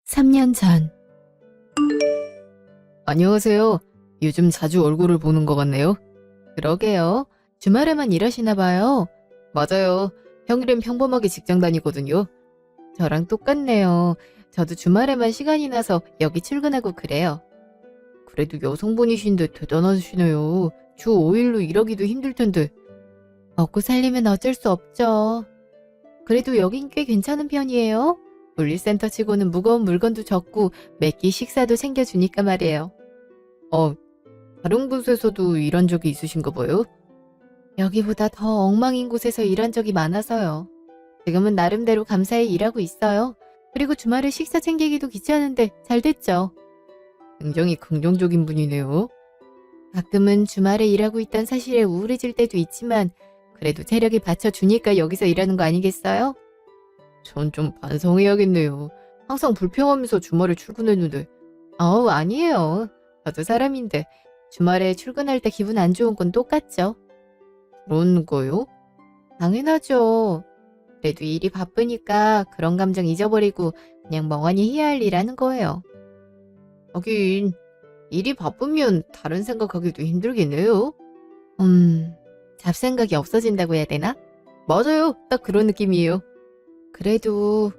3년 전. 안녕하세요. 요즘 자주 얼굴을 보는 것 같네요. 그러게요. 주말에만 일하시나 봐요. 맞아요. 평일엔 평범하게 직장 다니거든요. 저랑 똑같네요. 저도 주말에만 시간이 나서 여기 출근하고 그래요. 그래도 여성분이신데 대단하시네요. 주 5일로 일하기도 힘들 텐데. 먹고 살려면 어쩔 수 없죠. 그래도 여긴 꽤 괜찮은 편이에요. 물리센터 치고는 무거운 물건도 적고 매끼 식사도 챙겨주니까 말이에요. 어, 다른 곳에서도 일한 적이 있으신가 봐요? 여기보다 더 엉망인 곳에서 일한 적이 많아서요. 지금은 나름대로 감사히 일하고 있어요. 그리고 주말에 식사 챙기기도 귀찮은데 잘 됐죠. 굉장히 긍정적인 분이네요. 가끔은 주말에 일하고 있던 사실에 우울해질 때도 있지만 그래도 체력이 받쳐주니까 여기서 일하는 거 아니겠어요? 전 좀 반성해야겠네요. 항상 불평하면서 주말에 출근했는데. 아니에요. 저도 사람인데 주말에 출근할 때 기분 안 좋은 건 똑같죠. 그런 거요? 당연하죠. 그래도 일이 바쁘니까 그런 감정 잊어버리고 그냥 멍하니 해야 할 일 하는 거예요. 하긴, 일이 바쁘면 다른 생각하기도 힘들겠네요. 잡생각이 없어진다고 해야 되나? 맞아요. 딱 그런 느낌이에요. 그래도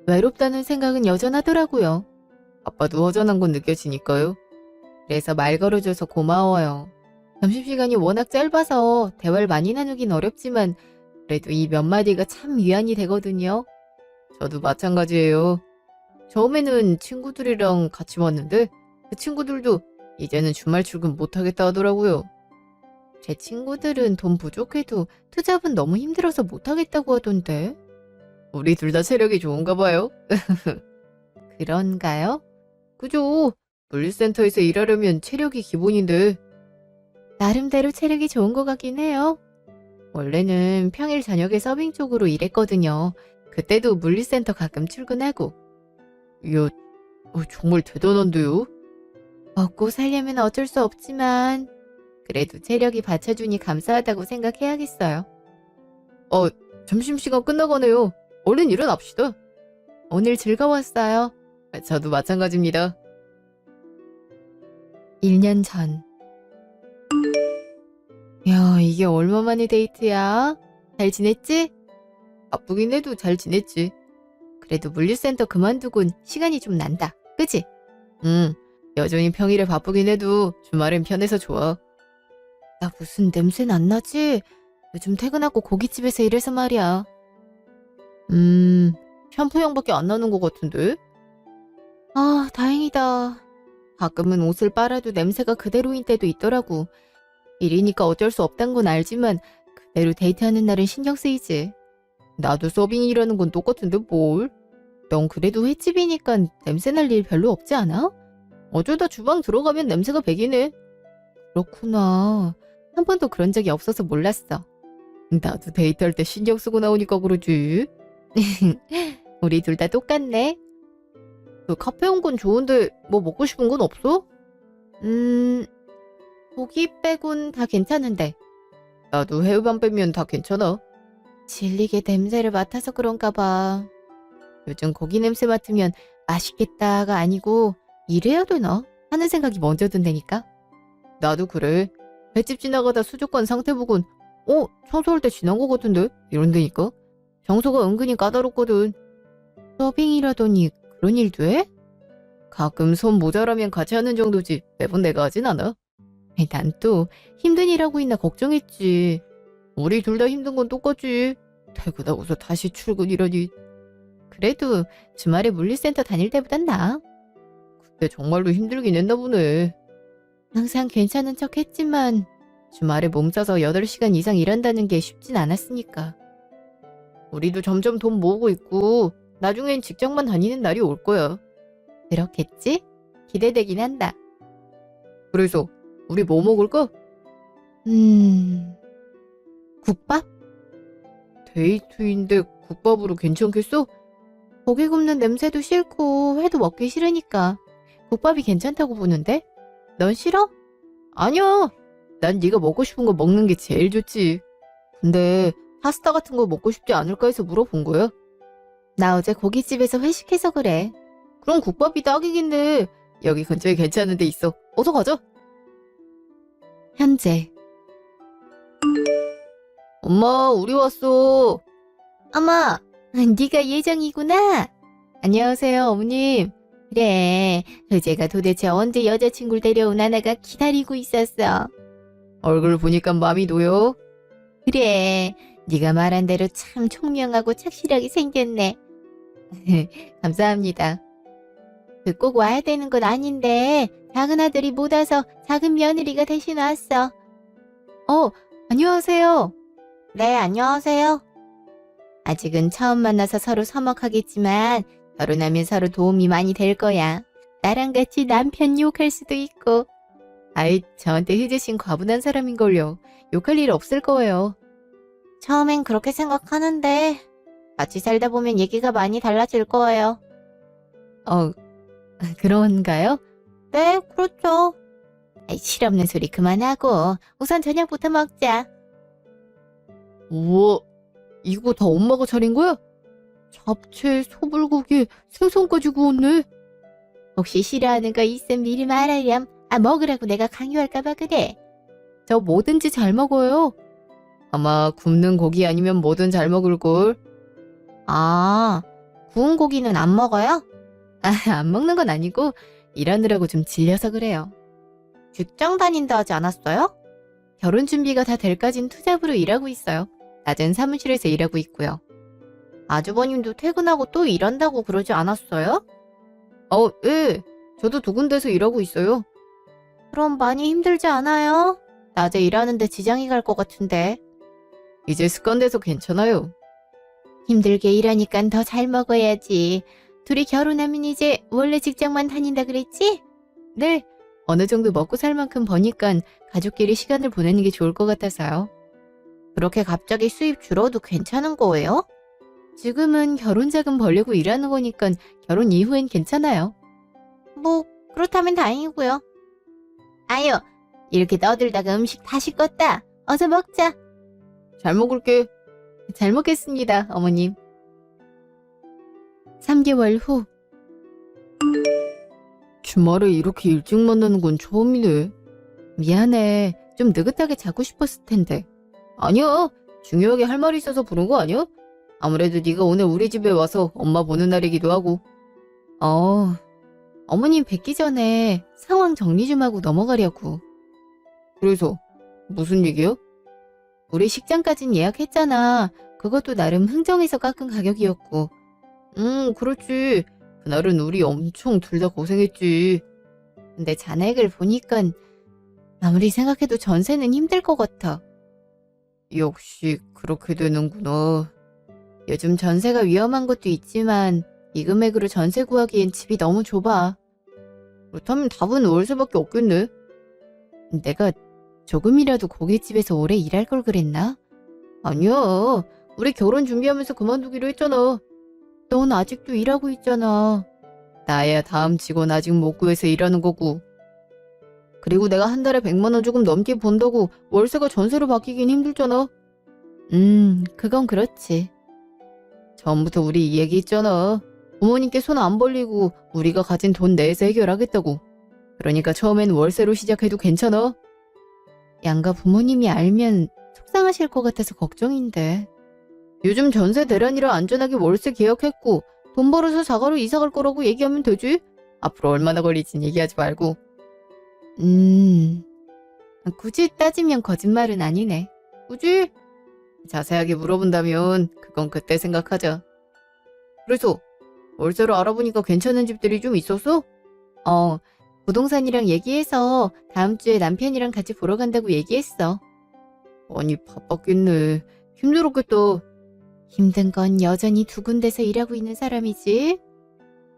외롭다는 생각은 여전하더라고요. 아빠도 허전한 건 느껴지니까요. 그래서 말 걸어줘서 고마워요. 점심시간이 워낙 짧아서 대화를 많이 나누긴 어렵지만 그래도 이 몇 마디가 참 위안이 되거든요. 저도 마찬가지예요. 처음에는 친구들이랑 같이 왔는데 그 친구들도 이제는 주말 출근 못하겠다 하더라고요. 제 친구들은 돈 부족해도 투잡은 너무 힘들어서 못하겠다고 하던데. 우리 둘 다 체력이 좋은가 봐요. 그런가요? 그죠? 물리센터에서 일하려면 체력이 기본인데. 나름대로 체력이 좋은 것 같긴 해요. 원래는 평일 저녁에 서빙 쪽으로 일했거든요. 그때도 물리센터 가끔 출근하고. 이야, 정말 대단한데요? 먹고 살려면 어쩔 수 없지만 그래도 체력이 받쳐주니 감사하다고 생각해야겠어요. 점심시간 끝나가네요. 얼른 일어납시다. 오늘 즐거웠어요. 저도 마찬가지입니다. 1년 전. 야, 이게 얼마만의 데이트야? 잘 지냈지? 바쁘긴 해도 잘 지냈지. 그래도 물류센터 그만두곤 시간이 좀 난다. 그치? 여전히 평일에 바쁘긴 해도 주말엔 편해서 좋아. 나 무슨 냄새는 안 나지? 요즘 퇴근하고 고깃집에서 일해서 말이야. 샴푸향밖에 안 나는 것 같은데? 아, 다행이다. 가끔은 옷을 빨아도 냄새가 그대로인 때도 있더라고. 일이니까 어쩔 수 없단 건 알지만 그대로 데이트하는 날은 신경 쓰이지. 나도 서빙이라는 건 똑같은데 뭘? 넌 그래도 횟집이니까 냄새 날 일 별로 없지 않아? 어쩌다 주방 들어가면 냄새가 배기네. 그렇구나. 한 번도 그런 적이 없어서 몰랐어. 나도 데이트할 때 신경 쓰고 나오니까 그러지. 우리 둘 다 똑같네. 그 카페 온 건 좋은데 뭐 먹고 싶은 건 없어? 고기 빼곤 다 괜찮은데. 나도 회반 빼면 다 괜찮아. 질리게 냄새를 맡아서 그런가 봐. 요즘 고기 냄새 맡으면 맛있겠다가 아니고 이래야 되나 하는 생각이 먼저 든다니까. 나도 그래. 횟집 지나가다 수족관 상태 보곤 청소할 때 지난 것 같은데? 이런다니까. 청소가 은근히 까다롭거든. 서빙이라더니 그런 일도 해? 가끔 손 모자라면 같이 하는 정도지 매번 내가 하진 않아. 난 또 힘든 일 하고 있나 걱정했지. 우리 둘 다 힘든 건 똑같지. 퇴근하고서 다시 출근이라니. 그래도 주말에 물류센터 다닐 때보단 나아. 그때 정말로 힘들긴 했나 보네. 항상 괜찮은 척 했지만 주말에 몸써서 8시간 이상 일한다는 게 쉽진 않았으니까. 우리도 점점 돈 모으고 있고 나중엔 직장만 다니는 날이 올 거야. 그렇겠지? 기대되긴 한다. 그래서 우리 뭐 먹을까? 국밥? 데이트인데 국밥으로 괜찮겠어? 고기 굽는 냄새도 싫고 회도 먹기 싫으니까 국밥이 괜찮다고 보는데? 넌 싫어? 아니야. 난 네가 먹고 싶은 거 먹는 게 제일 좋지. 근데 파스타 같은 거 먹고 싶지 않을까 해서 물어본 거야. 나 어제 고깃집에서 회식해서 그래. 그럼 국밥이 딱이긴데 여기 근처에 괜찮은 데 있어. 어서 가자. 현재. 엄마, 우리 왔어. 어머, 네가 예정이구나. 안녕하세요, 어머님. 그래, 의제가 도대체 언제 여자친구를 데려온 하나가 기다리고 있었어. 얼굴 보니까 마음이 놓여. 그래, 네가 말한 대로 참 총명하고 착실하게 생겼네. 감사합니다. 그 꼭 와야 되는 건 아닌데 작은 아들이 못 와서 작은 며느리가 대신 왔어. 안녕하세요. 네, 안녕하세요. 아직은 처음 만나서 서로 서먹하겠지만 결혼하면 서로 도움이 많이 될 거야. 나랑 같이 남편 욕할 수도 있고. 아이, 저한테 희재신 과분한 사람인걸요. 욕할 일 없을 거예요. 처음엔 그렇게 생각하는데 같이 살다 보면 얘기가 많이 달라질 거예요. 그런가요? 네, 그렇죠. 아이, 실없는 소리 그만하고 우선 저녁부터 먹자. 우와, 이거 다 엄마가 차린 거야? 잡채, 소불고기, 생선까지 구웠네. 혹시 싫어하는 거 있으면 미리 말하렴. 먹으라고 내가 강요할까봐 그래. 저 뭐든지 잘 먹어요. 아마 굽는 고기 아니면 뭐든 잘 먹을걸. 아, 구운 고기는 안 먹어요? 안 먹는 건 아니고 일하느라고 좀 질려서 그래요. 직장 다닌다 하지 않았어요? 결혼 준비가 다 될까진 투잡으로 일하고 있어요. 낮엔 사무실에서 일하고 있고요. 아주버님도 퇴근하고 또 일한다고 그러지 않았어요? 예. 저도 두 군데서 일하고 있어요. 그럼 많이 힘들지 않아요? 낮에 일하는데 지장이 갈 것 같은데. 이제 습관돼서 괜찮아요. 힘들게 일하니까 더 잘 먹어야지. 둘이 결혼하면 이제 원래 직장만 다닌다 그랬지? 네. 어느 정도 먹고 살 만큼 버니깐 가족끼리 시간을 보내는 게 좋을 것 같아서요. 그렇게 갑자기 수입 줄어도 괜찮은 거예요? 지금은 결혼 자금 벌려고 일하는 거니까 결혼 이후엔 괜찮아요. 뭐 그렇다면 다행이고요. 아유, 이렇게 떠들다가 음식 다 식었다. 어서 먹자. 잘 먹을게. 잘 먹겠습니다, 어머님. 3개월 후. 주말에 이렇게 일찍 만나는 건 처음이네. 미안해. 좀 느긋하게 자고 싶었을 텐데. 아니야. 중요하게 할 말이 있어서 부른 거 아니야? 아무래도 네가 오늘 우리 집에 와서 엄마 보는 날이기도 하고. 어머님 뵙기 전에 상황 정리 좀 하고 넘어가려고. 그래서 무슨 얘기야? 우리 식장까진 예약했잖아. 그것도 나름 흥정해서 깎은 가격이었고. 그렇지. 그날은 우리 엄청 둘 다 고생했지. 근데 잔액을 보니깐 아무리 생각해도 전세는 힘들 것 같아. 역시 그렇게 되는구나. 요즘 전세가 위험한 것도 있지만 이 금액으로 전세 구하기엔 집이 너무 좁아. 그렇다면 답은 월세밖에 없겠네. 내가 조금이라도 고깃집에서 오래 일할 걸 그랬나? 아니야. 우리 결혼 준비하면서 그만두기로 했잖아. 넌 아직도 일하고 있잖아. 나야 다음 직원 아직 못 구해서 일하는 거고. 그리고 내가 한 달에 100만 원 조금 넘게 번다고 월세가 전세로 바뀌긴 힘들잖아. 그건 그렇지. 처음부터 우리 이 얘기 했잖아. 부모님께 손 안 벌리고 우리가 가진 돈 내에서 해결하겠다고. 그러니까 처음엔 월세로 시작해도 괜찮아. 양가 부모님이 알면 속상하실 것 같아서 걱정인데. 요즘 전세 대란이라 안전하게 월세 계약했고 돈 벌어서 자가로 이사 갈 거라고 얘기하면 되지. 앞으로 얼마나 걸릴진 얘기하지 말고. 굳이 따지면 거짓말은 아니네. 굳이? 자세하게 물어본다면 그건 그때 생각하자. 그래서 월세로 알아보니까 괜찮은 집들이 좀 있었어? 부동산이랑 얘기해서 다음 주에 남편이랑 같이 보러 간다고 얘기했어. 아니 바빴겠네. 힘들었겠다. 힘든 건 여전히 두 군데서 일하고 있는 사람이지.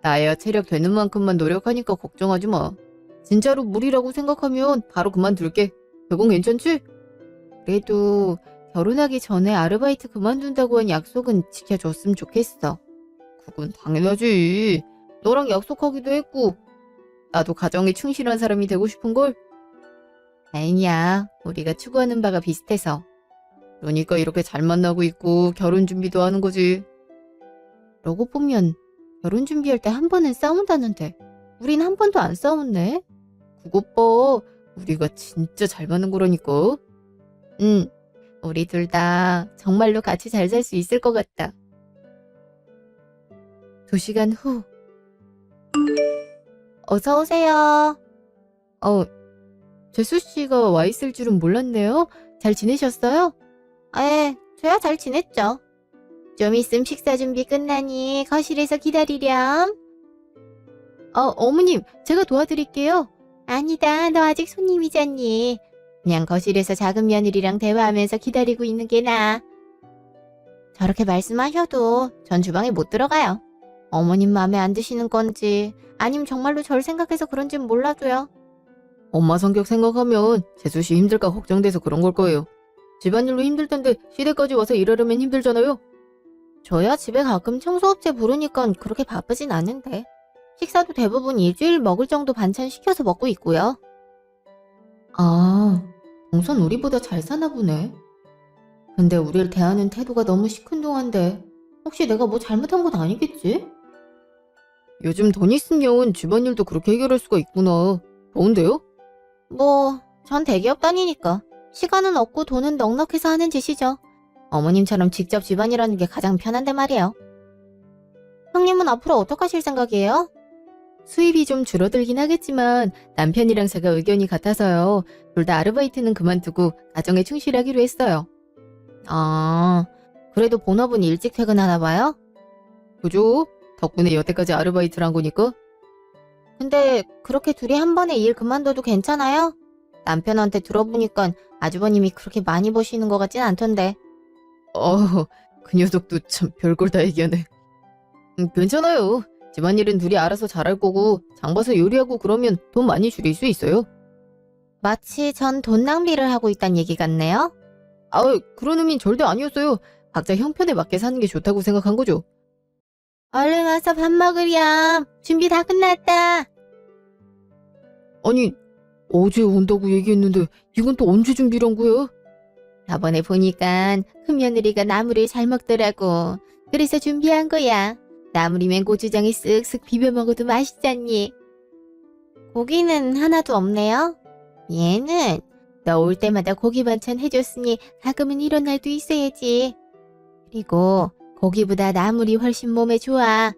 나야 체력 되는 만큼만 노력하니까 걱정하지 마. 진짜로 무리라고 생각하면 바로 그만둘게. 그건 괜찮지? 그래도 결혼하기 전에 아르바이트 그만둔다고 한 약속은 지켜줬으면 좋겠어. 그건 당연하지. 너랑 약속하기도 했고 나도 가정에 충실한 사람이 되고 싶은걸? 다행이야. 우리가 추구하는 바가 비슷해서. 그러니까 이렇게 잘 만나고 있고 결혼 준비도 하는 거지. 그러고 보면 결혼 준비할 때 한 번은 싸운다는데 우린 한 번도 안 싸웠네. 그것 봐. 우리가 진짜 잘 맞는 거라니까. 응, 우리 둘 다 정말로 같이 잘 살 수 있을 것 같다. 2시간 후. 어서 오세요. 재수 씨가 와 있을 줄은 몰랐네요. 잘 지내셨어요? 예, 저야 잘 지냈죠. 좀 있음 식사 준비 끝나니 거실에서 기다리렴. 어머님, 제가 도와드릴게요. 아니다, 너 아직 손님이잖니. 그냥 거실에서 작은 며느리랑 대화하면서 기다리고 있는 게 나아. 저렇게 말씀하셔도 전 주방에 못 들어가요. 어머님 마음에 안 드시는 건지 아님 정말로 절 생각해서 그런진 몰라도요. 엄마 성격 생각하면 재수씨 힘들까 걱정돼서 그런 걸 거예요. 집안일로 힘들 텐데 시댁까지 와서 일하려면 힘들잖아요. 저야 집에 가끔 청소업체 부르니까 그렇게 바쁘진 않은데 식사도 대부분 일주일 먹을 정도 반찬 시켜서 먹고 있고요. 아, 동선 우리보다 잘 사나 보네. 근데 우릴 대하는 태도가 너무 시큰둥한데 혹시 내가 뭐 잘못한 건 아니겠지? 요즘 돈 있으면 집안일도 그렇게 해결할 수가 있구나. 더운데요? 전 대기업 다니니까 시간은 없고 돈은 넉넉해서 하는 짓이죠. 어머님처럼 직접 집안일하는 게 가장 편한데 말이에요. 형님은 앞으로 어떡하실 생각이에요? 수입이 좀 줄어들긴 하겠지만 남편이랑 제가 의견이 같아서요. 둘 다 아르바이트는 그만두고 가정에 충실하기로 했어요. 아, 그래도 본업은 일찍 퇴근하나 봐요? 그죠? 덕분에 여태까지 아르바이트를 한 거니까. 근데 그렇게 둘이 한 번에 일 그만둬도 괜찮아요? 남편한테 들어보니까 아주버님이 그렇게 많이 버시는 것 같진 않던데. 그 녀석도 참 별걸 다 얘기하네. 괜찮아요. 집안일은 둘이 알아서 잘할 거고 장 봐서 요리하고 그러면 돈 많이 줄일 수 있어요. 마치 전 돈 낭비를 하고 있단 얘기 같네요. 그런 의미는 절대 아니었어요. 각자 형편에 맞게 사는 게 좋다고 생각한 거죠. 얼른 와서 밥 먹으렴. 준비 다 끝났다. 아니, 어제 온다고 얘기했는데 이건 또 언제 준비를 한 거야? 저번에 보니까 큰며느리가 나물을 잘 먹더라고. 그래서 준비한 거야. 나물이면 고추장에 쓱쓱 비벼 먹어도 맛있잖니. 고기는 하나도 없네요. 얘는 너 올 때마다 고기 반찬 해줬으니 가끔은 이런 날도 있어야지. 그리고 고기보다 나물이 훨씬 몸에 좋아.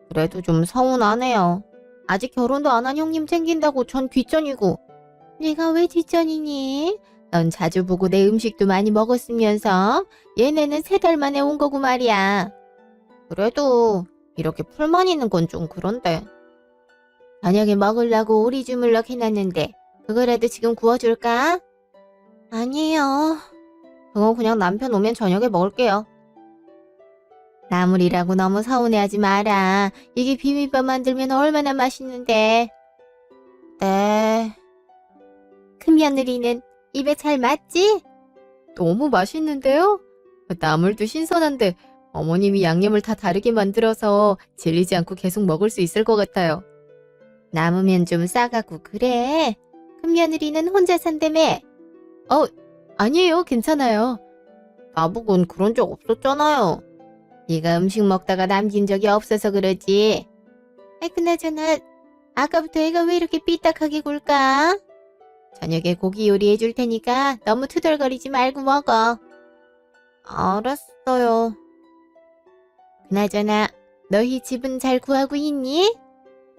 그래도 좀 서운하네요. 아직 결혼도 안 한 형님 챙긴다고 전 뒷전이고. 내가 왜 뒷전이니? 넌 자주 보고 내 음식도 많이 먹었으면서 얘네는 3달 만에 온 거고 말이야. 그래도 이렇게 풀만 있는 건 좀 그런데. 저녁에 먹으려고 오리 주물럭 해놨는데 그거라도 지금 구워줄까? 아니에요. 그건 그냥 남편 오면 저녁에 먹을게요. 나물이라고 너무 서운해하지 마라. 이게 비빔밥 만들면 얼마나 맛있는데. 네. 큰며느리는 입에 잘 맞지? 너무 맛있는데요? 나물도 신선한데 어머님이 양념을 다 다르게 만들어서 질리지 않고 계속 먹을 수 있을 것 같아요. 남으면 좀 싸가고 그래. 큰며느리는 혼자 산다며. 아니에요. 괜찮아요. 나보곤 그런 적 없었잖아요. 네가 음식 먹다가 남긴 적이 없어서 그러지. 그나저나 아까부터 애가 왜 이렇게 삐딱하게 굴까? 저녁에 고기 요리해 줄 테니까 너무 투덜거리지 말고 먹어. 알았어요. 그나저나 너희 집은 잘 구하고 있니?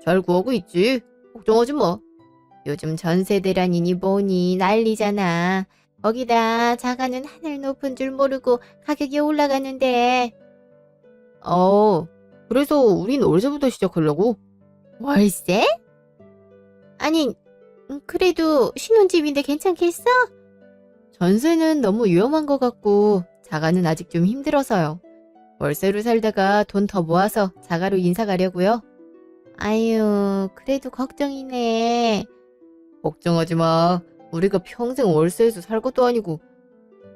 잘 구하고 있지. 걱정하지 마. 요즘 전세대란이니 뭐니 난리잖아. 거기다 자가는 하늘 높은 줄 모르고 가격이 올라가는데. 그래서 우린 월세부터 시작하려고. 월세? 아니, 그래도 신혼집인데 괜찮겠어? 전세는 너무 위험한 것 같고 자가는 아직 좀 힘들어서요. 월세로 살다가 돈 더 모아서 자가로 인사 가려고요. 아유, 그래도 걱정이네. 걱정하지 마. 우리가 평생 월세에서 살 것도 아니고.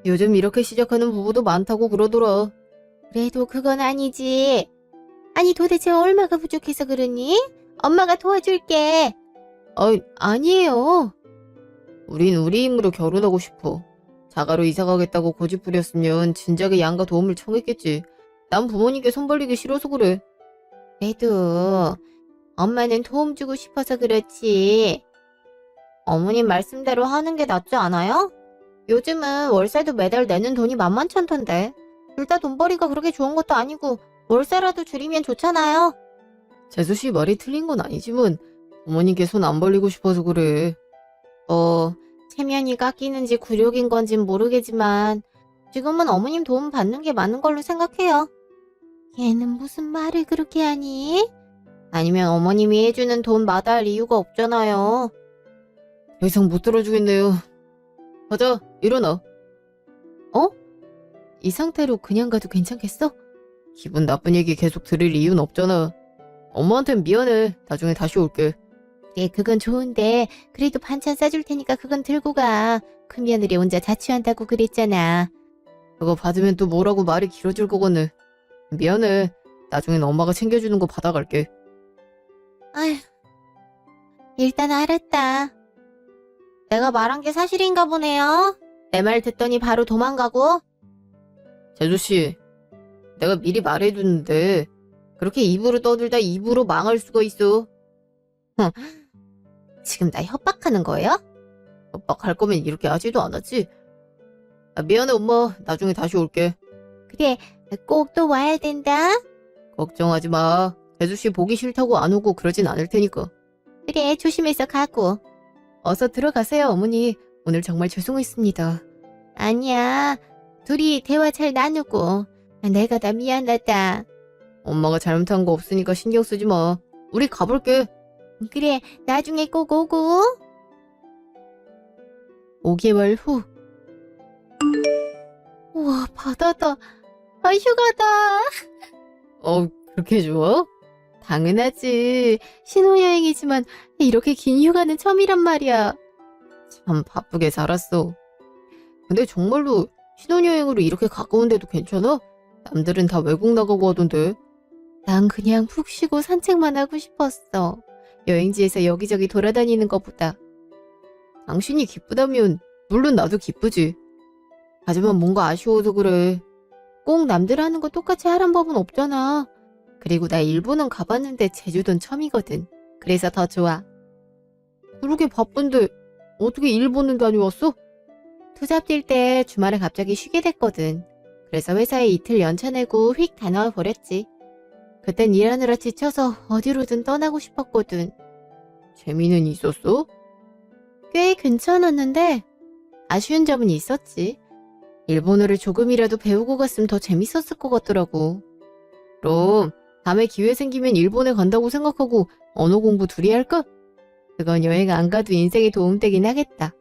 요즘 이렇게 시작하는 부부도 많다고 그러더라. 그래도 그건 아니지. 아니 도대체 얼마가 부족해서 그러니? 엄마가 도와줄게. 아니에요. 우린 우리 힘으로 결혼하고 싶어. 자가로 이사가겠다고 고집 부렸으면 진작에 양가 도움을 청했겠지. 난 부모님께 손 벌리기 싫어서 그래. 그래도 엄마는 도움 주고 싶어서 그렇지. 어머님 말씀대로 하는 게 낫지 않아요? 요즘은 월세도 매달 내는 돈이 만만찮던데. 둘 다 돈벌이가 그렇게 좋은 것도 아니고 월세라도 줄이면 좋잖아요. 재수씨 말이 틀린 건 아니지만 어머님께 손 안 벌리고 싶어서 그래. 체면이 깎이는지 굴욕인 건진 모르겠지만 지금은 어머님 도움 받는 게 맞는 걸로 생각해요. 얘는 무슨 말을 그렇게 하니? 아니면 어머님이 해주는 돈 마다할 이유가 없잖아요. 더 이상 못 들어주겠네요. 가자, 일어나. 이 상태로 그냥 가도 괜찮겠어? 기분 나쁜 얘기 계속 들을 이유는 없잖아. 엄마한텐 미안해. 나중에 다시 올게. 그래, 그건 좋은데 그래도 반찬 싸줄 테니까 그건 들고 가. 큰며느리 혼자 자취한다고 그랬잖아. 그거 받으면 또 뭐라고 말이 길어질 거거든. 미안해. 나중엔 엄마가 챙겨주는 거 받아갈게. 아휴, 일단 알았다. 내가 말한 게 사실인가 보네요. 내 말 듣더니 바로 도망가고. 재수씨, 내가 미리 말해두는데 그렇게 입으로 떠들다 입으로 망할 수가 있어. 지금 나 협박하는 거예요? 협박할 거면 이렇게 하지도 않았지. 미안해 엄마. 나중에 다시 올게. 그래, 꼭 또 와야 된다. 걱정하지 마. 재수씨 보기 싫다고 안 오고 그러진 않을 테니까. 그래, 조심해서 가고. 어서 들어가세요 어머니. 오늘 정말 죄송했습니다. 아니야, 둘이 대화 잘 나누고. 내가 다 미안하다. 엄마가 잘못한 거 없으니까 신경 쓰지 마. 우리 가볼게. 그래, 나중에 꼭 오고. 5개월 후. 우와, 바다다. 휴가다. 그렇게 좋아? 당연하지. 신혼여행이지만 이렇게 긴 휴가는 처음이란 말이야. 참 바쁘게 살았어. 근데 정말로 신혼여행으로 이렇게 가까운데도 괜찮아? 남들은 다 외국 나가고 하던데. 난 그냥 푹 쉬고 산책만 하고 싶었어. 여행지에서 여기저기 돌아다니는 것보다. 당신이 기쁘다면 물론 나도 기쁘지. 하지만 뭔가 아쉬워서 그래. 꼭 남들 하는 거 똑같이 하란 법은 없잖아. 그리고 나 일본은 가봤는데 제주도는 처음이거든. 그래서 더 좋아. 그렇게 바쁜데 어떻게 일본은 다녀왔어? 투잡 뛸 때 주말에 갑자기 쉬게 됐거든. 그래서 회사에 이틀 연차 내고 휙 다녀와 버렸지. 그땐 일하느라 지쳐서 어디로든 떠나고 싶었거든. 재미는 있었어? 꽤 괜찮았는데 아쉬운 점은 있었지. 일본어를 조금이라도 배우고 갔으면 더 재밌었을 것 같더라고. 그럼 다음에 기회 생기면 일본에 간다고 생각하고 언어 공부 둘이 할까? 그건 여행 안 가도 인생에 도움되긴 하겠다.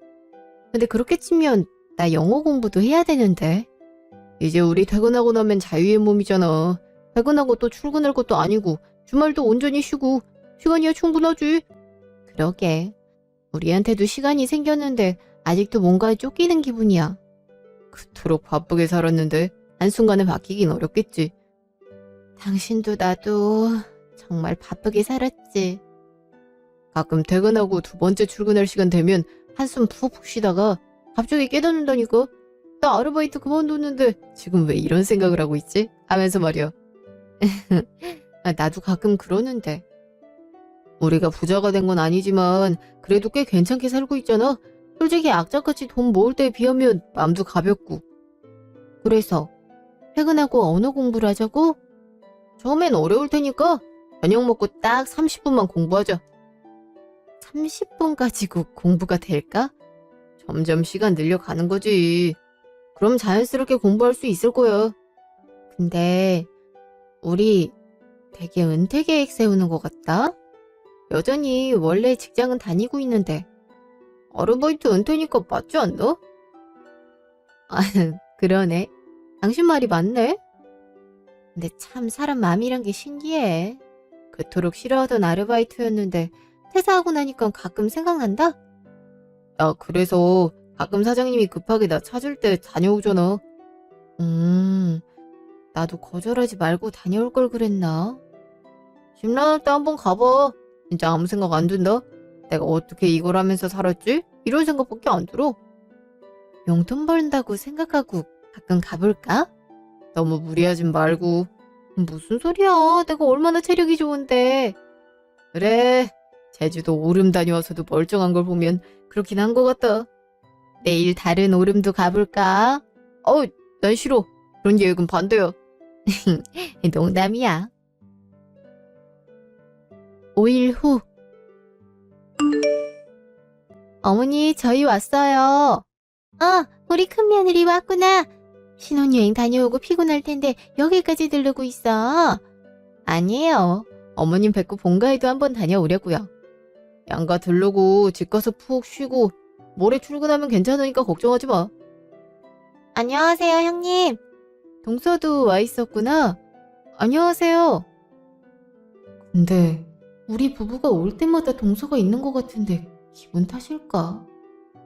근데 그렇게 치면 나 영어 공부도 해야 되는데. 이제 우리 퇴근하고 나면 자유의 몸이잖아. 퇴근하고 또 출근할 것도 아니고 주말도 온전히 쉬고 시간이야 충분하지. 그러게. 우리한테도 시간이 생겼는데 아직도 뭔가에 쫓기는 기분이야. 그토록 바쁘게 살았는데 한순간에 바뀌긴 어렵겠지. 당신도 나도 정말 바쁘게 살았지. 가끔 퇴근하고 두 번째 출근할 시간 되면 한숨 푹푹 쉬다가 갑자기 깨닫는다니까. 나 아르바이트 그만뒀는데 지금 왜 이런 생각을 하고 있지? 하면서 말이야. 나도 가끔 그러는데. 우리가 부자가 된 건 아니지만 그래도 꽤 괜찮게 살고 있잖아. 솔직히 악착같이 돈 모을 때에 비하면 마음도 가볍고. 그래서 퇴근하고 언어 공부를 하자고? 처음엔 어려울 테니까 저녁 먹고 딱 30분만 공부하자. 30분 가지고 공부가 될까? 점점 시간 늘려가는 거지. 그럼 자연스럽게 공부할 수 있을 거야. 근데 우리 되게 은퇴 계획 세우는 것 같다? 여전히 원래 직장은 다니고 있는데 아르바이트 은퇴니까 맞지 않나? 아, 그러네. 당신 말이 맞네. 근데 참 사람 마음이란 게 신기해. 그토록 싫어하던 아르바이트였는데 퇴사하고 나니까 가끔 생각난다? 나 그래서 가끔 사장님이 급하게 나 찾을 때 다녀오잖아. 나도 거절하지 말고 다녀올 걸 그랬나? 심란할 때 한번 가봐. 진짜 아무 생각 안 든다. 내가 어떻게 이걸 하면서 살았지? 이런 생각밖에 안 들어. 용돈 벌다고 생각하고 가끔 가볼까? 너무 무리하진 말고. 무슨 소리야? 내가 얼마나 체력이 좋은데. 그래, 제주도 오름 다녀와서도 멀쩡한 걸 보면 그렇긴 한 것 같다. 내일 다른 오름도 가볼까? 난 싫어. 그런 계획은 반대야. 농담이야. 5일 후. 어머니, 저희 왔어요. 우리 큰며느리 왔구나. 신혼여행 다녀오고 피곤할 텐데 여기까지 들르고 있어. 아니에요. 어머님 뵙고 본가에도 한번 다녀오려고요. 양가 들르고 집 가서 푹 쉬고 모레 출근하면 괜찮으니까 걱정하지 마. 안녕하세요, 형님. 동서도 와 있었구나. 안녕하세요. 근데 우리 부부가 올 때마다 동서가 있는 것 같은데 기분 탓일까?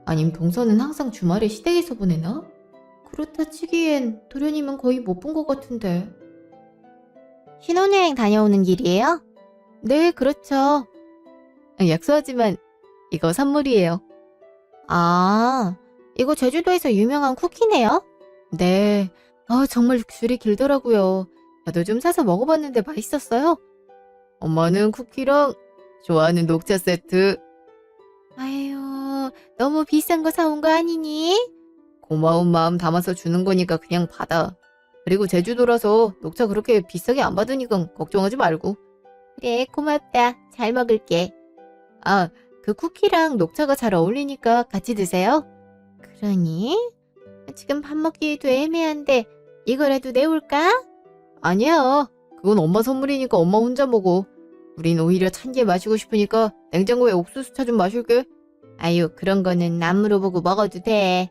아님 동서는 항상 주말에 시댁에서 보내나? 그렇다 치기엔 도련님은 거의 못 본 것 같은데. 신혼여행 다녀오는 길이에요? 네, 그렇죠. 약소하지만 이거 선물이에요. 아, 이거 제주도에서 유명한 쿠키네요? 네. 정말 줄이 길더라고요. 저도 좀 사서 먹어봤는데 맛있었어요. 엄마는 쿠키랑 좋아하는 녹차 세트. 아유, 너무 비싼 거 사온 거 아니니? 고마운 마음 담아서 주는 거니까 그냥 받아. 그리고 제주도라서 녹차 그렇게 비싸게 안 받으니까 걱정하지 말고. 그래, 고맙다. 잘 먹을게. 그 쿠키랑 녹차가 잘 어울리니까 같이 드세요. 그러니? 지금 밥 먹기에도 애매한데 이거라도 내올까? 아니야. 그건 엄마 선물이니까 엄마 혼자 먹어. 우린 오히려 찬 게 마시고 싶으니까 냉장고에 옥수수차 좀 마실게. 아유, 그런 거는 안 물어보고 먹어도 돼.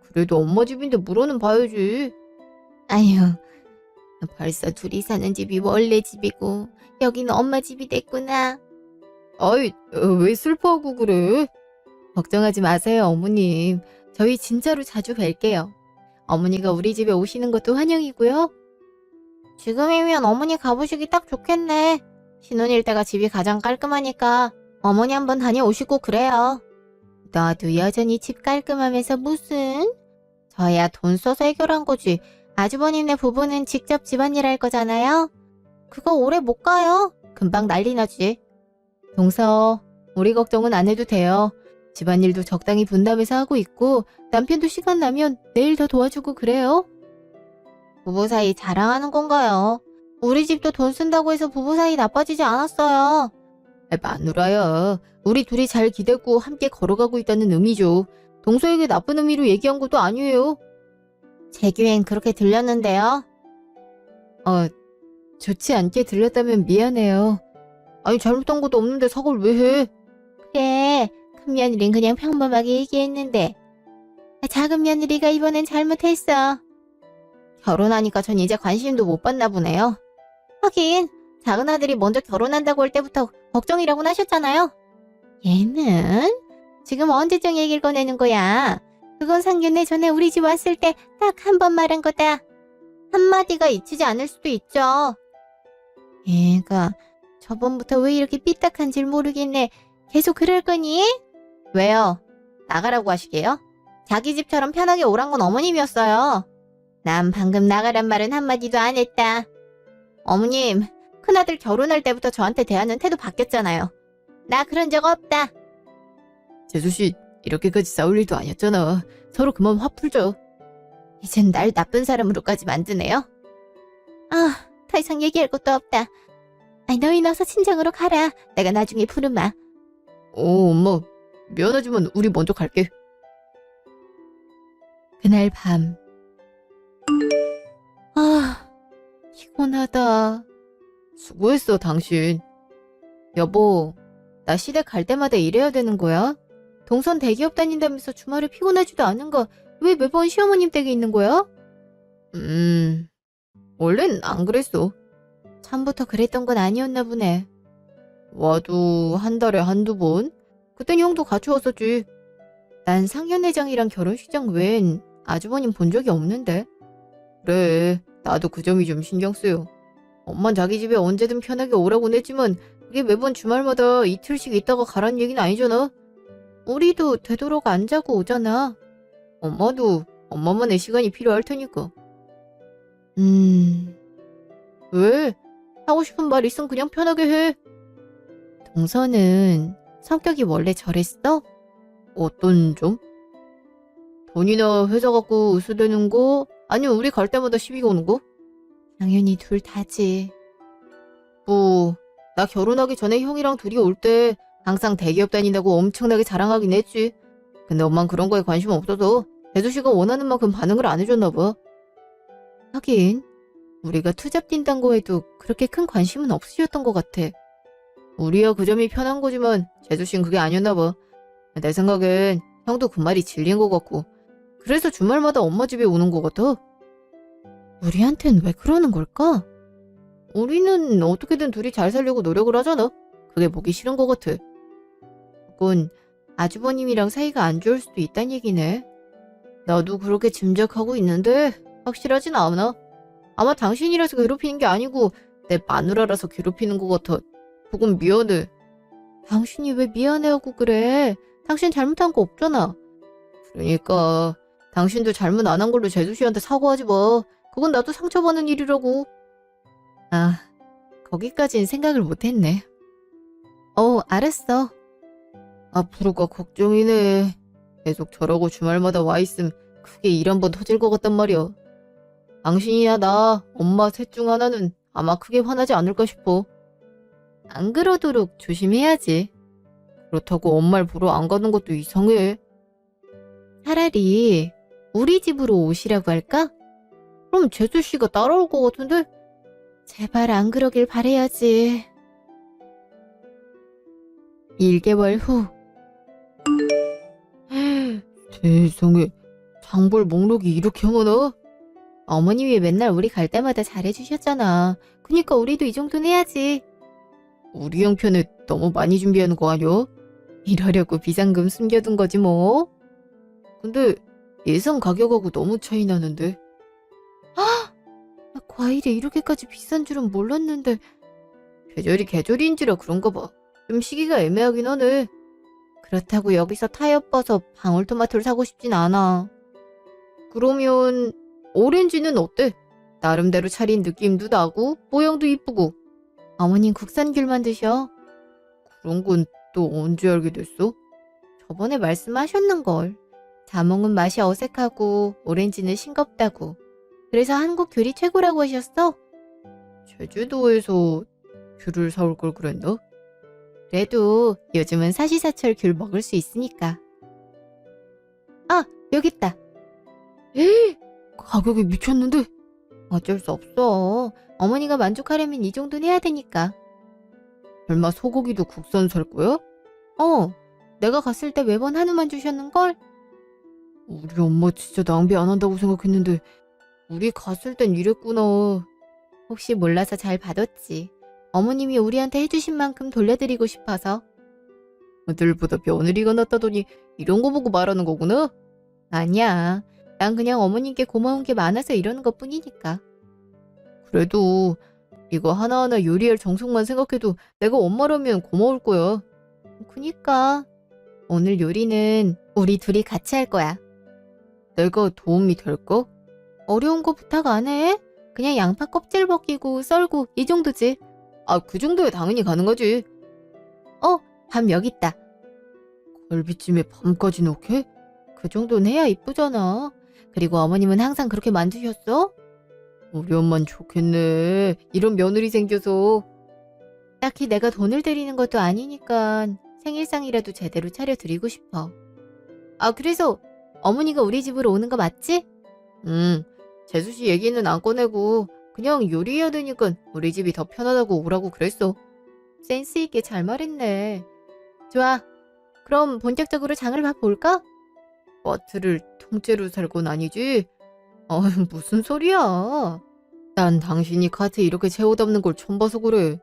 그래도 엄마 집인데 물어는 봐야지. 아유, 벌써 둘이 사는 집이 원래 집이고 여기는 엄마 집이 됐구나. 아이, 왜 슬퍼하고 그래? 걱정하지 마세요, 어머님. 저희 진짜로 자주 뵐게요. 어머니가 우리 집에 오시는 것도 환영이고요. 지금이면 어머니 가보시기 딱 좋겠네. 신혼일 때가 집이 가장 깔끔하니까 어머니 한번 다녀오시고 그래요. 너도 여전히 집 깔끔하면서 무슨? 저야 돈 써서 해결한 거지. 아주버님네 부부는 직접 집안일 할 거잖아요. 그거 오래 못 가요. 금방 난리 나지. 동서, 우리 걱정은 안 해도 돼요. 집안일도 적당히 분담해서 하고 있고 남편도 시간 나면 내일 더 도와주고 그래요. 부부 사이 자랑하는 건가요? 우리 집도 돈 쓴다고 해서 부부 사이 나빠지지 않았어요. 마누라야, 우리 둘이 잘 기대고 함께 걸어가고 있다는 의미죠. 동서에게 나쁜 의미로 얘기한 것도 아니에요. 제 귀엔 그렇게 들렸는데요. 좋지 않게 들렸다면 미안해요. 아니, 잘못한 것도 없는데 사과를 왜 해? 그래, 큰 며느리는 그냥 평범하게 얘기했는데 작은 며느리가 이번엔 잘못했어. 결혼하니까 전 이제 관심도 못 받나 보네요. 하긴 작은 아들이 먼저 결혼한다고 할 때부터 걱정이라고는 하셨잖아요. 얘는 지금 언제쯤 얘기를 꺼내는 거야. 그건 상견례 전에 우리 집 왔을 때 딱 한 번 말한 거다. 한마디가 잊히지 않을 수도 있죠. 얘가 저번부터 왜 이렇게 삐딱한지 모르겠네. 계속 그럴 거니? 왜요? 나가라고 하시게요? 자기 집처럼 편하게 오란 건 어머님이었어요. 난 방금 나가란 말은 한마디도 안 했다. 어머님, 큰아들 결혼할 때부터 저한테 대하는 태도 바뀌었잖아요. 나 그런 적 없다. 재수씨, 이렇게까지 싸울 일도 아니었잖아. 서로 그만 화 풀죠. 이젠 날 나쁜 사람으로까지 만드네요. 더 이상 얘기할 것도 없다. 너희 어서 친정으로 가라. 내가 나중에 부르마. 엄마, 미안하지만 우리 먼저 갈게. 그날 밤. 피곤하다. 수고했어, 당신. 여보, 나 시댁 갈 때마다 이래야 되는 거야? 동선 대기업 다닌다면서 주말에 피곤하지도 않은가 왜 매번 시어머님 댁에 있는 거야? 원래는 안 그랬어. 처음부터 그랬던 건 아니었나 보네. 와도 한 달에 한두 번? 그땐 형도 같이 왔었지. 난 상견례장이랑 결혼식장 외엔 아주버님 본 적이 없는데. 그래, 나도 그 점이 좀 신경 쓰여. 엄만 자기 집에 언제든 편하게 오라고는 했지만 그게 매번 주말마다 이틀씩 있다가 가란 얘기는 아니잖아. 우리도 되도록 안 자고 오잖아. 엄마도 엄마만의 시간이 필요할 테니까. 왜? 하고 싶은 말 있으면 그냥 편하게 해. 동서는 성격이 원래 저랬어? 어떤 점? 돈이나 회사 갖고 으스대는 거? 아니면 우리 갈 때마다 시비 거는 거? 당연히 둘 다지. 뭐, 나 결혼하기 전에 형이랑 둘이 올 때 항상 대기업 다닌다고 엄청나게 자랑하긴 했지. 근데 엄만 그런 거에 관심 없어서 재수 씨가 원하는 만큼 반응을 안 해줬나 봐. 하긴 우리가 투잡 뛴다고 해도 그렇게 큰 관심은 없으셨던 것 같아. 우리야 그 점이 편한 거지만 재수 씨는 그게 아니었나 봐. 내 생각엔 형도 그 말이 진리인 것 같고 그래서 주말마다 엄마 집에 오는 것 같아. 우리한텐 왜 그러는 걸까? 우리는 어떻게든 둘이 잘 살려고 노력을 하잖아. 그게 보기 싫은 것 같아. 그건 아주버님이랑 사이가 안 좋을 수도 있단 얘기네. 나도 그렇게 짐작하고 있는데 확실하진 않아. 아마 당신이라서 괴롭히는 게 아니고 내 마누라라서 괴롭히는 것 같아. 조금 미안해. 당신이 왜 미안해하고 그래? 당신 잘못한 거 없잖아. 그러니까 당신도 잘못 안 한 걸로 재수 씨한테 사과하지 마. 그건 나도 상처받는 일이라고. 아, 거기까진 생각을 못했네. 알았어. 앞으로가 걱정이네. 계속 저러고 주말마다 와 있음 크게 일 한 번 터질 것 같단 말이야. 당신이야 나, 엄마 셋 중 하나는 아마 크게 화나지 않을까 싶어. 안 그러도록 조심해야지. 그렇다고 엄마를 보러 안 가는 것도 이상해. 차라리 우리 집으로 오시라고 할까? 그럼 재수 씨가 따라올 것 같은데? 제발 안 그러길 바래야지. 1개월 후. 세상에, 장볼 목록이 이렇게 많아? 어머님이 맨날 우리 갈 때마다 잘해주셨잖아. 그니까 우리도 이 정도는 해야지. 우리 형편에 너무 많이 준비하는 거 아니야? 이러려고 비상금 숨겨둔 거지 뭐. 근데 예상 가격하고 너무 차이 나는데. 과일이 이렇게까지 비싼 줄은 몰랐는데. 계절이 계절인지라 그런가 봐. 좀 시기가 애매하긴 하네. 그렇다고 여기서 타협버섯, 방울토마토를 사고 싶진 않아. 그러면 오렌지는 어때? 나름대로 차린 느낌도 나고 모양도 이쁘고. 어머님 국산 귤만 드셔. 그런 건 또 언제 알게 됐어? 저번에 말씀하셨는걸. 자몽은 맛이 어색하고 오렌지는 싱겁다고. 그래서 한국 귤이 최고라고 하셨어? 제주도에서 귤을 사올 걸 그랬나? 그래도 요즘은 사시사철 귤 먹을 수 있으니까. 아, 여기 있다. 가격이 미쳤는데? 어쩔 수 없어. 어머니가 만족하려면 이 정도는 해야 되니까. 설마 소고기도 국산 살 거야? 내가 갔을 때 매번 한우만 주셨는걸? 우리 엄마 진짜 낭비 안 한다고 생각했는데 우리 갔을 땐 이랬구나. 혹시 몰라서 잘 받았지. 어머님이 우리한테 해주신 만큼 돌려드리고 싶어서. 아들보다 며느리가 낫다더니 이런 거 보고 말하는 거구나? 아니야. 난 그냥 어머님께 고마운 게 많아서 이러는 것 뿐이니까. 그래도 이거 하나하나 요리할 정성만 생각해도 내가 엄마라면 고마울 거야. 그니까 오늘 요리는 우리 둘이 같이 할 거야. 내가 도움이 될까? 어려운 거 부탁 안 해? 그냥 양파 껍질 벗기고 썰고 이 정도지. 그 정도야 당연히 가능하지. 밤 여기 있다. 갈비찜에 밤까지 넣게? 그 정도는 해야 이쁘잖아. 그리고 어머님은 항상 그렇게 만드셨어? 우리 엄만 좋겠네. 이런 며느리 생겨서. 딱히 내가 돈을 들이는 것도 아니니까 생일상이라도 제대로 차려드리고 싶어. 그래서 어머니가 우리 집으로 오는 거 맞지? 재수씨 얘기는 안 꺼내고 그냥 요리해야 되니까 우리 집이 더 편하다고 오라고 그랬어. 센스 있게 잘 말했네. 좋아. 그럼 본격적으로 장을 봐볼까? 마트를 통째로 살 건 아니지? 무슨 소리야. 난 당신이 카트 이렇게 채워 담는 걸 처음 봐서 그래.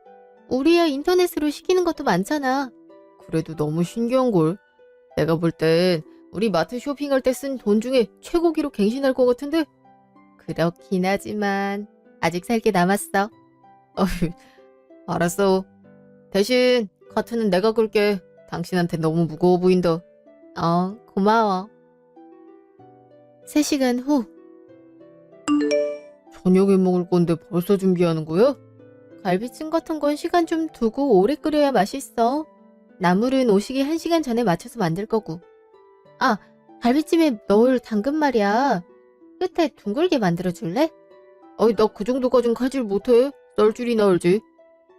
우리야 인터넷으로 시키는 것도 많잖아. 그래도 너무 신기한걸. 내가 볼 땐 우리 마트 쇼핑할 때 쓴 돈 중에 최고 기록 갱신할 것 같은데? 그렇긴 하지만 아직 살 게 남았어. 알았어. 대신 카트는 내가 끌게. 당신한테 너무 무거워 보인다. 고마워. 3시간 후. 저녁에 먹을 건데 벌써 준비하는 거야? 갈비찜 같은 건 시간 좀 두고 오래 끓여야 맛있어. 나물은 오시기 1시간 전에 맞춰서 만들 거고. 아, 갈비찜에 넣을 당근 말이야. 끝에 둥글게 만들어 줄래? 아니, 나 그 정도까진 칼질 못해. 썰 줄이나 알지?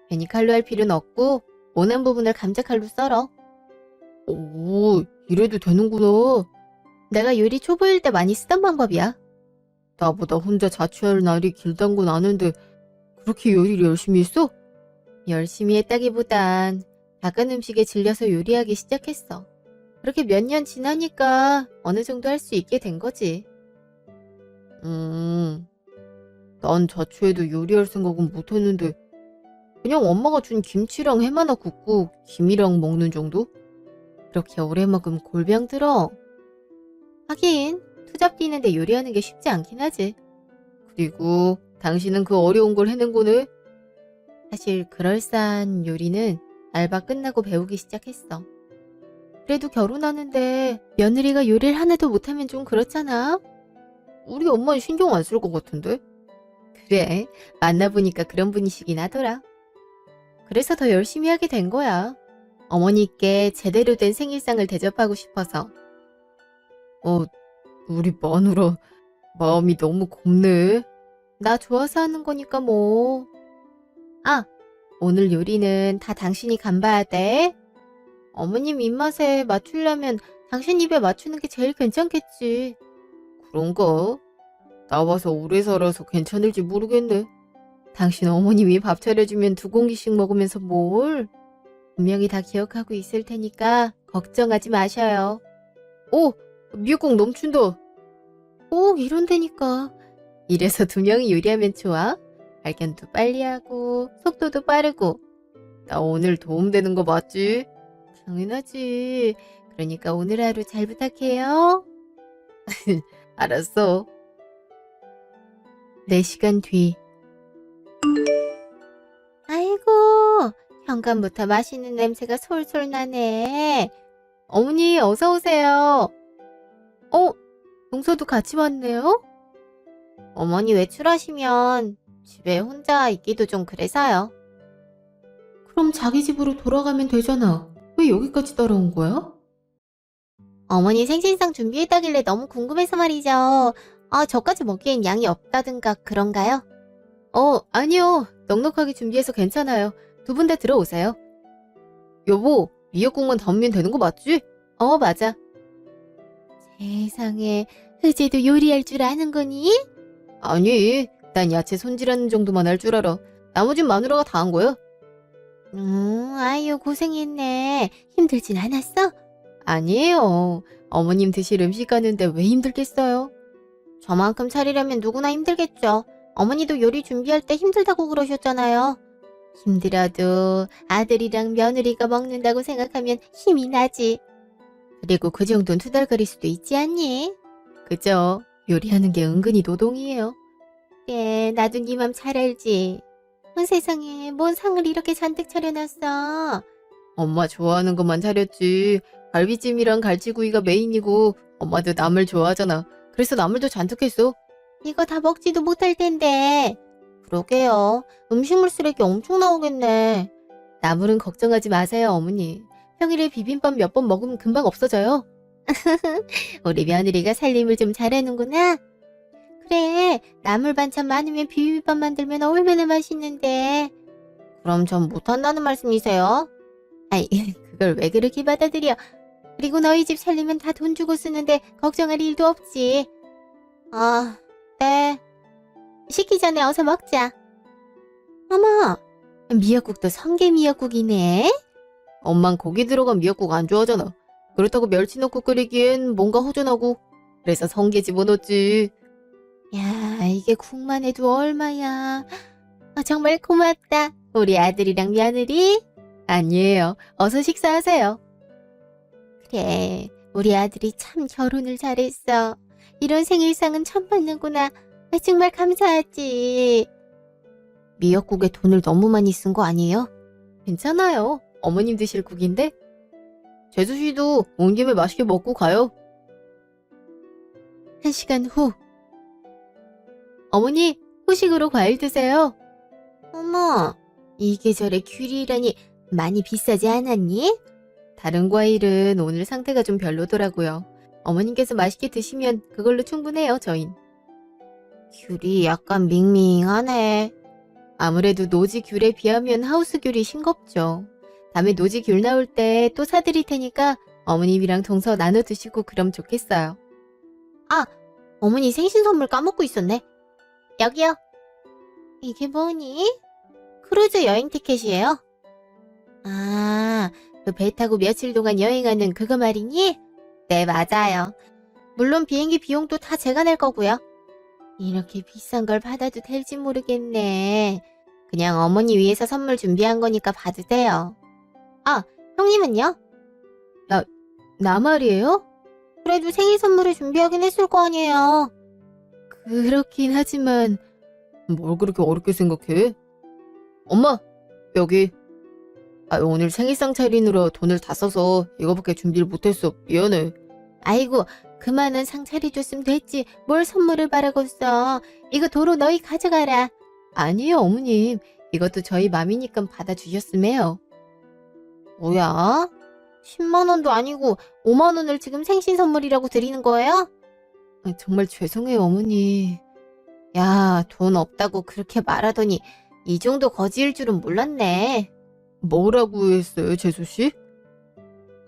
괜히 칼로 할 필요는 없고 원한 부분을 감자칼로 썰어. 오, 이래도 되는구나. 내가 요리 초보일 때 많이 쓰던 방법이야. 나보다 혼자 자취할 날이 길단 건 아는데 그렇게 요리를 열심히 했어? 열심히 했다기보단 작은 음식에 질려서 요리하기 시작했어. 그렇게 몇 년 지나니까 어느 정도 할 수 있게 된 거지. 난 자취해도 요리할 생각은 못 했는데 그냥 엄마가 준 김치랑 햄 하나 굽고 김이랑 먹는 정도? 그렇게 오래 먹으면 골병 들어. 하긴 투잡 뛰는데 요리하는 게 쉽지 않긴 하지. 그리고 당신은 그 어려운 걸 해낸 거네? 사실 그럴싸한 요리는 알바 끝나고 배우기 시작했어. 그래도 결혼하는데 며느리가 요리를 하나도 못하면 좀 그렇잖아. 우리 엄마는 신경 안 쓸 것 같은데? 그래, 만나보니까 그런 분이시긴 하더라. 그래서 더 열심히 하게 된 거야. 어머니께 제대로 된 생일상을 대접하고 싶어서. 우리 마누라 마음이 너무 곱네. 나 좋아서 하는 거니까 뭐. 아, 오늘 요리는 다 당신이 간봐야 돼. 어머님 입맛에 맞추려면 당신 입에 맞추는 게 제일 괜찮겠지. 그런가? 나와서 오래 살아서 괜찮을지 모르겠네. 당신 어머님이 밥 차려주면 2공기씩 먹으면서 뭘? 분명히 다 기억하고 있을 테니까 걱정하지 마셔요. 오! 미역국 넘친다. 꼭 이런다니까. 이래서 2명이 요리하면 좋아. 발견도 빨리 하고 속도도 빠르고. 나 오늘 도움되는 거 맞지? 당연하지. 그러니까 오늘 하루 잘 부탁해요. 알았어. 4시간 뒤. 아이고, 현관부터 맛있는 냄새가 솔솔 나네. 어머니, 어서 오세요. 동서도 같이 왔네요? 어머니 외출하시면 집에 혼자 있기도 좀 그래서요. 그럼 자기 집으로 돌아가면 되잖아. 왜 여기까지 따라온 거야? 어머니 생신상 준비했다길래 너무 궁금해서 말이죠. 저까지 먹기엔 양이 없다든가 그런가요? 아니요. 넉넉하게 준비해서 괜찮아요. 2분 다 들어오세요. 여보, 미역국만 담으면 되는 거 맞지? 맞아. 세상에, 흐재도 요리할 줄 아는 거니? 아니, 난 야채 손질하는 정도만 할 줄 알아. 나머진 마누라가 다 한 거야. 아유, 고생했네. 힘들진 않았어? 아니에요. 어머님 드실 음식 하는데 왜 힘들겠어요? 저만큼 차리려면 누구나 힘들겠죠. 어머니도 요리 준비할 때 힘들다고 그러셨잖아요. 힘들어도 아들이랑 며느리가 먹는다고 생각하면 힘이 나지. 그리고 그 정도는 투덜거릴 수도 있지 않니? 그죠? 요리하는 게 은근히 노동이에요. 그래, 나도 네 맘 잘 알지. 세상에, 뭔 상을 이렇게 잔뜩 차려놨어. 엄마 좋아하는 것만 차렸지. 갈비찜이랑 갈치구이가 메인이고 엄마도 나물 좋아하잖아. 그래서 나물도 잔뜩 했어. 이거 다 먹지도 못할 텐데. 그러게요. 음식물 쓰레기 엄청 나오겠네. 나물은 걱정하지 마세요, 어머니. 평일에 비빔밥 몇 번 먹으면 금방 없어져요. 우리 며느리가 살림을 좀 잘하는구나. 그래, 나물 반찬 많으면 비빔밥 만들면 얼마나 맛있는데. 그럼 전 못한다는 말씀이세요? 아이, 그걸 왜 그렇게 받아들여. 그리고 너희 집 살림은 다 돈 주고 쓰는데 걱정할 일도 없지. 네. 식기 전에 어서 먹자. 어머, 미역국도 성게 미역국이네. 엄만 고기 들어간 미역국 안 좋아하잖아. 그렇다고 멸치 넣고 끓이기엔 뭔가 허전하고. 그래서 성게 집어넣었지. 야, 이게 국만 해도 얼마야. 정말 고맙다. 우리 아들이랑 며느리. 아니에요. 어서 식사하세요. 그래, 우리 아들이 참 결혼을 잘했어. 이런 생일상은 처음 받는구나. 정말 감사하지. 미역국에 돈을 너무 많이 쓴 거 아니에요? 괜찮아요. 어머님 드실 국인데. 재수씨도 온 김에 맛있게 먹고 가요. 1시간 후. 어머니, 후식으로 과일 드세요. 어머, 이 계절에 귤이라니 많이 비싸지 않았니? 다른 과일은 오늘 상태가 좀 별로더라고요. 어머님께서 맛있게 드시면 그걸로 충분해요, 저흰. 귤이 약간 밍밍하네. 아무래도 노지 귤에 비하면 하우스 귤이 싱겁죠. 다음에 노지 귤 나올 때 또 사드릴 테니까 어머님이랑 동서 나눠 드시고 그럼 좋겠어요. 어머니 생신 선물 까먹고 있었네. 여기요. 이게 뭐니? 크루즈 여행 티켓이에요. 아, 그 배 타고 며칠 동안 여행하는 그거 말이니? 네, 맞아요. 물론 비행기 비용도 다 제가 낼 거고요. 이렇게 비싼 걸 받아도 될지 모르겠네. 그냥 어머니 위해서 선물 준비한 거니까 봐도 돼요. 아, 형님은요? 나 말이에요? 그래도 생일 선물을 준비하긴 했을 거 아니에요. 그렇긴 하지만 뭘 그렇게 어렵게 생각해? 엄마, 여기. 오늘 생일상 차리느라 돈을 다 써서 이거밖에 준비를 못했어. 미안해. 아이고, 그만한 상 차려줬으면 됐지. 뭘 선물을 바라고 써. 이거 도로 너희 가져가라. 아니에요, 어머님. 이것도 저희 맘이니까 받아주셨음 해요. 뭐야? 10만 원도 아니고 5만 원을 지금 생신 선물이라고 드리는 거예요? 정말 죄송해요, 어머니. 야, 돈 없다고 그렇게 말하더니 이 정도 거지일 줄은 몰랐네. 뭐라고 했어요, 재수씨?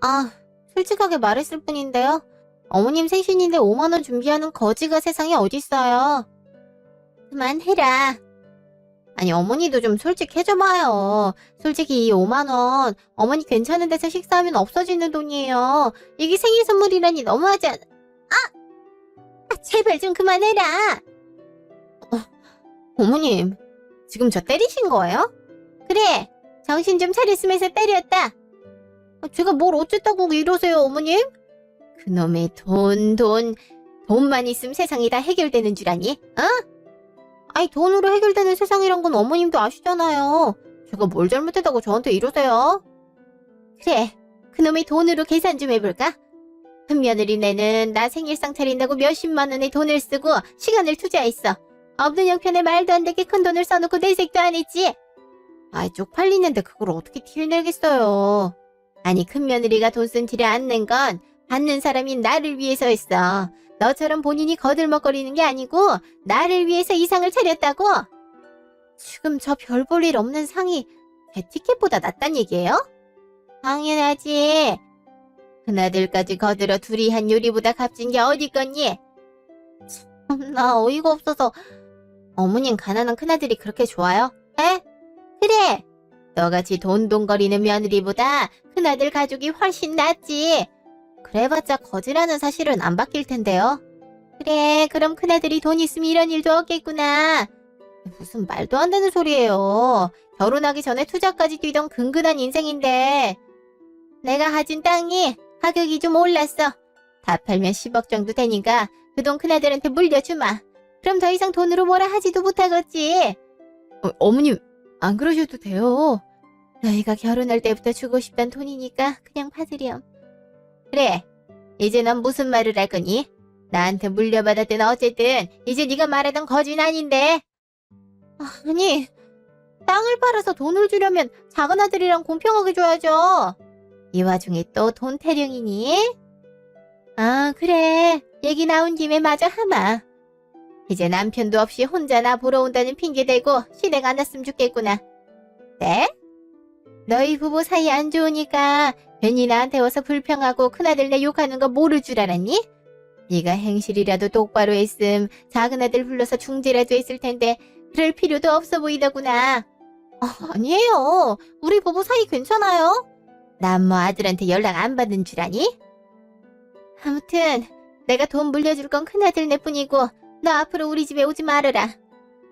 아, 솔직하게 말했을 뿐인데요. 어머님 생신인데 5만 원 준비하는 거지가 세상에 어딨어요. 그만해라. 아니, 어머니도 좀 솔직해져봐요. 솔직히 이 5만 원 어머니 괜찮은 데서 식사하면 없어지는 돈이에요. 이게 생일 선물이라니 너무하지 않... 제발 좀 그만해라. 어머님, 지금 저 때리신 거예요? 그래, 정신 좀 차렸으면서 때렸다. 제가 뭘 어쨌다고 이러세요, 어머님? 그놈의 돈만 있으면 세상이 다 해결되는 줄 아니? 어? 아니, 돈으로 해결되는 세상이란 건 어머님도 아시잖아요. 제가 뭘 잘못했다고 저한테 이러세요? 그래, 그놈의 돈으로 계산 좀 해볼까? 큰 며느리네는 나 생일상 차린다고 몇십만 원의 돈을 쓰고 시간을 투자했어. 없는 형편에 말도 안 되게 큰 돈을 써놓고 내색도 안 했지. 아이, 쪽팔리는데 그걸 어떻게 티를 내겠어요. 아니, 큰 며느리가 돈 쓴 티를 안 낸 건 받는 사람인 나를 위해서였어. 너처럼 본인이 거들먹거리는 게 아니고 나를 위해서 이 상을 차렸다고. 지금 저 별 볼 일 없는 상이 제 티켓보다 낫단 얘기예요? 당연하지. 큰아들까지 거들어 둘이 한 요리보다 값진 게 어딨겠니? 참, 나 어이가 없어서. 어머님 가난한 큰아들이 그렇게 좋아요? 에? 그래, 너같이 돈돈거리는 며느리보다 큰아들 가족이 훨씬 낫지. 그래봤자 거지라는 사실은 안 바뀔 텐데요. 그래, 그럼 큰아들이 돈 있으면 이런 일도 없겠구나. 무슨 말도 안 되는 소리예요. 결혼하기 전에 투자까지 뛰던 근근한 인생인데. 내가 가진 땅이 가격이 좀 올랐어. 다 팔면 10억 정도 되니까 그 돈 큰아들한테 물려주마. 그럼 더 이상 돈으로 뭐라 하지도 못하겠지. 어머님, 안 그러셔도 돼요. 너희가 결혼할 때부터 주고 싶던 돈이니까 그냥 받으렴. 그래, 이제 넌 무슨 말을 할 거니? 나한테 물려받았든 어쨌든 이제 네가 말하던 거지는 아닌데. 아니, 땅을 팔아서 돈을 주려면 작은 아들이랑 공평하게 줘야죠. 이 와중에 또 돈 타령이니? 아, 그래, 얘기 나온 김에 마저 하마. 이제 남편도 없이 혼자 나 보러 온다는 핑계 대고 시댁 안 왔으면 좋겠구나. 네? 너희 부부 사이 안 좋으니까 괜히 나한테 와서 불평하고 큰아들 내 욕하는 거 모를 줄 알았니? 네가 행실이라도 똑바로 했음 작은아들 불러서 중재라도 했을 텐데 그럴 필요도 없어 보이더구나. 아니에요. 우리 부부 사이 괜찮아요. 난 뭐 아들한테 연락 안 받는 줄 아니? 아무튼 내가 돈 물려줄 건 큰아들 내뿐이고 너 앞으로 우리 집에 오지 말아라.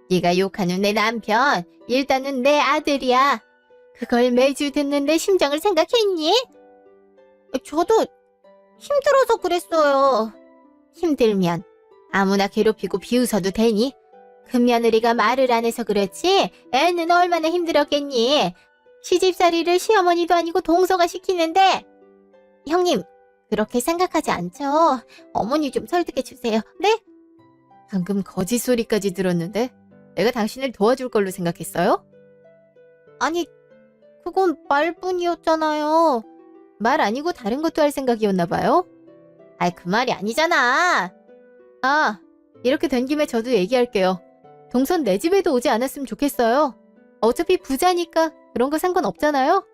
네가 욕하는 내 남편 일단은 내 아들이야. 그걸 매주 듣는 내 심정을 생각했니? 저도 힘들어서 그랬어요. 힘들면 아무나 괴롭히고 비웃어도 되니? 큰 며느리가 말을 안 해서 그렇지 애는 얼마나 힘들었겠니? 시집살이를 시어머니도 아니고 동서가 시키는데. 형님, 그렇게 생각하지 않죠? 어머니 좀 설득해 주세요. 네? 방금 거짓 소리까지 들었는데? 내가 당신을 도와줄 걸로 생각했어요? 아니, 그건 말뿐이었잖아요. 말 아니고 다른 것도 할 생각이었나 봐요? 아이, 그 말이 아니잖아. 아, 이렇게 된 김에 저도 얘기할게요. 동선 내 집에도 오지 않았으면 좋겠어요. 어차피 부자니까 그런 거 상관없잖아요?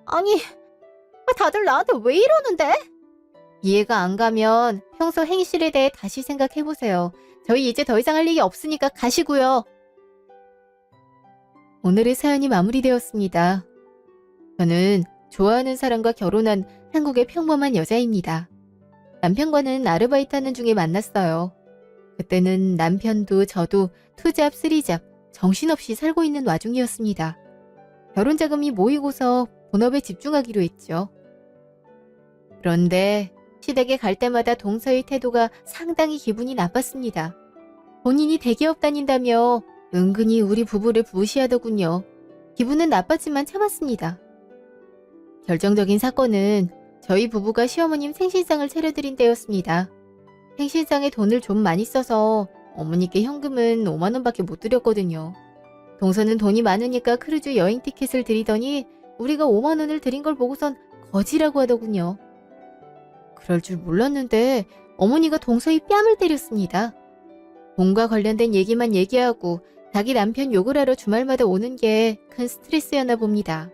아니, 다들 나한테 왜 이러는데? 이해가 안 가면 평소 행실에 대해 다시 생각해보세요. 저희 이제 더 이상 할 얘기 없으니까 가시고요. 오늘의 사연이 마무리되었습니다. 저는 좋아하는 사람과 결혼한 한국의 평범한 여자입니다. 남편과는 아르바이트하는 중에 만났어요. 그때는 남편도 저도 투잡, 쓰리잡, 정신없이 살고 있는 와중이었습니다. 결혼 자금이 모이고서 본업에 집중하기로 했죠. 그런데 시댁에 갈 때마다 동서의 태도가 상당히 기분이 나빴습니다. 본인이 대기업 다닌다며 은근히 우리 부부를 무시하더군요. 기분은 나빴지만 참았습니다. 결정적인 사건은 저희 부부가 시어머님 생신상을 차려드린 때였습니다. 생신상에 돈을 좀 많이 써서 어머니께 현금은 5만 원밖에 못 드렸거든요. 동서는 돈이 많으니까 크루즈 여행 티켓을 드리더니 우리가 5만 원을 드린 걸 보고선 거지라고 하더군요. 그럴 줄 몰랐는데 어머니가 동서의 뺨을 때렸습니다. 돈과 관련된 얘기만 얘기하고 자기 남편 욕을 하러 주말마다 오는 게 큰 스트레스였나 봅니다.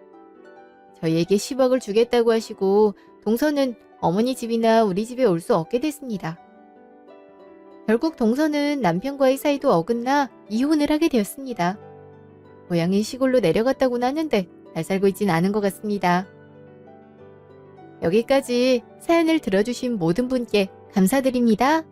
저희에게 10억을 주겠다고 하시고 동서는 어머니 집이나 우리 집에 올 수 없게 됐습니다. 결국 동서는 남편과의 사이도 어긋나 이혼을 하게 되었습니다. 고향인 시골로 내려갔다고는 하는데 잘 살고 있진 않은 것 같습니다. 여기까지 사연을 들어주신 모든 분께 감사드립니다.